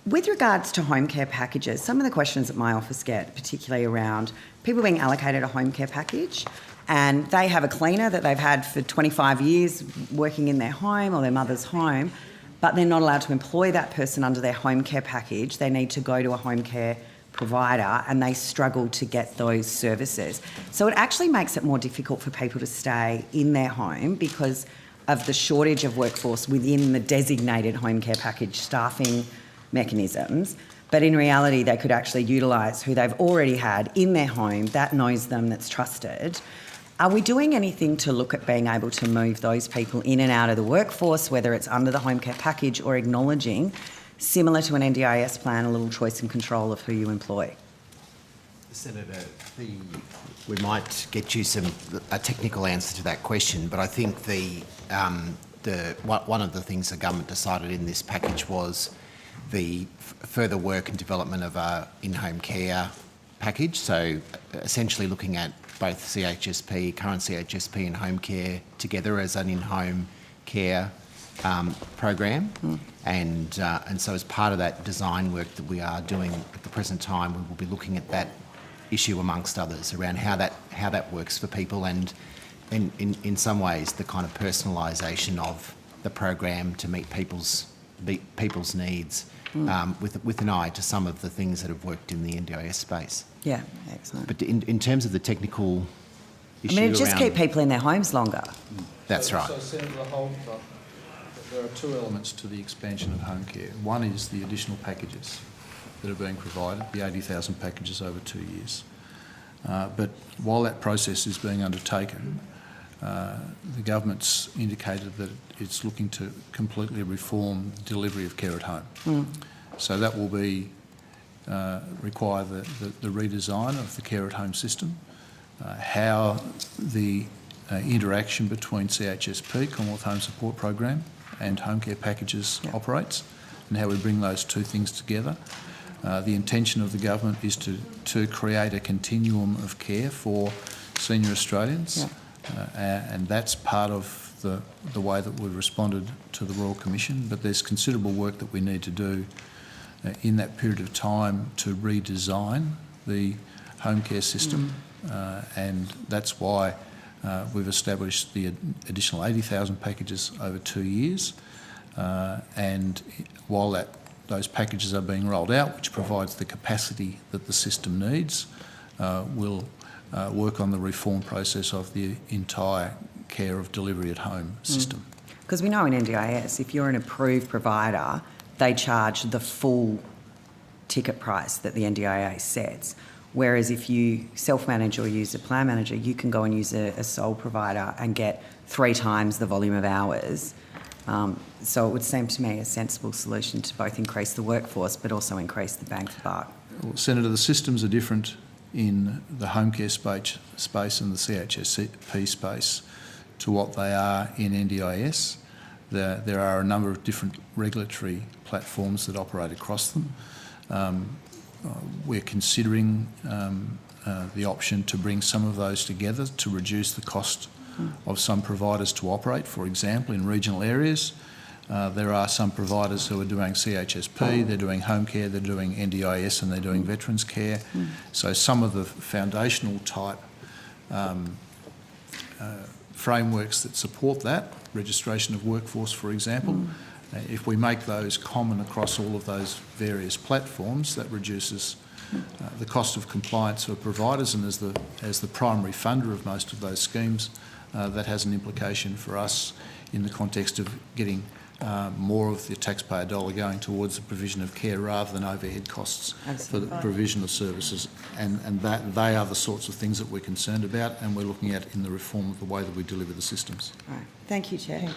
With regards to home care packages, some of the questions that my office get, particularly around people being allocated a home care package and they have a cleaner that they've had for 25 years working in their home or their mother's home, but they're not allowed to employ that person under their home care package. They need to go to a home care provider and they struggle to get those services. So it actually makes it more difficult for people to stay in their home because of the shortage of workforce within the designated home care package staffing mechanisms, but in reality they could actually utilise who they've already had in their home that knows them, that's trusted. Are we doing anything to look at being able to move those people in and out of the workforce, whether it's under the home care package or acknowledging, similar to an NDIS plan, a little choice and control of who you employ? Senator, we might get you a technical answer to that question, but I think one of the things the government decided in this package was the further work and development of our in-home care package. So essentially looking at both CHSP, current CHSP and home care together as an in-home care program. And so as part of that design work that we are doing at the present time, we will be looking at that issue amongst others around how that works for people and in some ways the kind of personalisation of the program to meet people's needs with an eye to some of the things that have worked in the NDIS space. Yeah, excellent. But in terms of the technical issue, I mean, it just keep people in their homes longer. That's right. So Senator, there are two elements to the expansion of home care. One is the additional packages that are being provided, the 80,000 packages over 2 years. But while that process is being undertaken, the government's indicated that it's looking to completely reform the delivery of care at home. So that will be require the redesign of the care at home system, how the interaction between CHSP, Commonwealth Home Support Program, and home care packages operates, and how we bring those two things together. The intention of the government is to create a continuum of care for senior Australians, and that's part of the way that we've responded to the Royal Commission, but there's considerable work that we need to do in that period of time to redesign the home care system, and that's why we've established the additional 80,000 packages over 2 years, and while those packages are being rolled out, which provides the capacity that the system needs, we'll work on the reform process of the entire care of delivery at home system. Because we know in NDIS, if you're an approved provider, they charge the full ticket price that the NDIS sets. Whereas if you self-manage or use a plan manager, you can go and use a sole provider and get 3 times the volume of hours. So it would seem to me a sensible solution to both increase the workforce but also increase the bang for buck. Well, Senator, the systems are different in the home care space and the CHSP space to what they are in NDIS. There are a number of different regulatory platforms that operate across them. We're considering the option to bring some of those together to reduce the cost of some providers to operate. For example, in regional areas, there are some providers who are doing CHSP, they're doing home care, they're doing NDIS, and they're doing veterans care. So some of the foundational type frameworks that support that, registration of workforce, for example, if we make those common across all of those various platforms, that reduces the cost of compliance for providers, and as the primary funder of most of those schemes, that has an implication for us in the context of getting more of the taxpayer dollar going towards the provision of care rather than overhead costs for the provision of services, and that they are the sorts of things that we're concerned about and we're looking at in the reform of the way that we deliver the systems. Right. Thank you, Chair.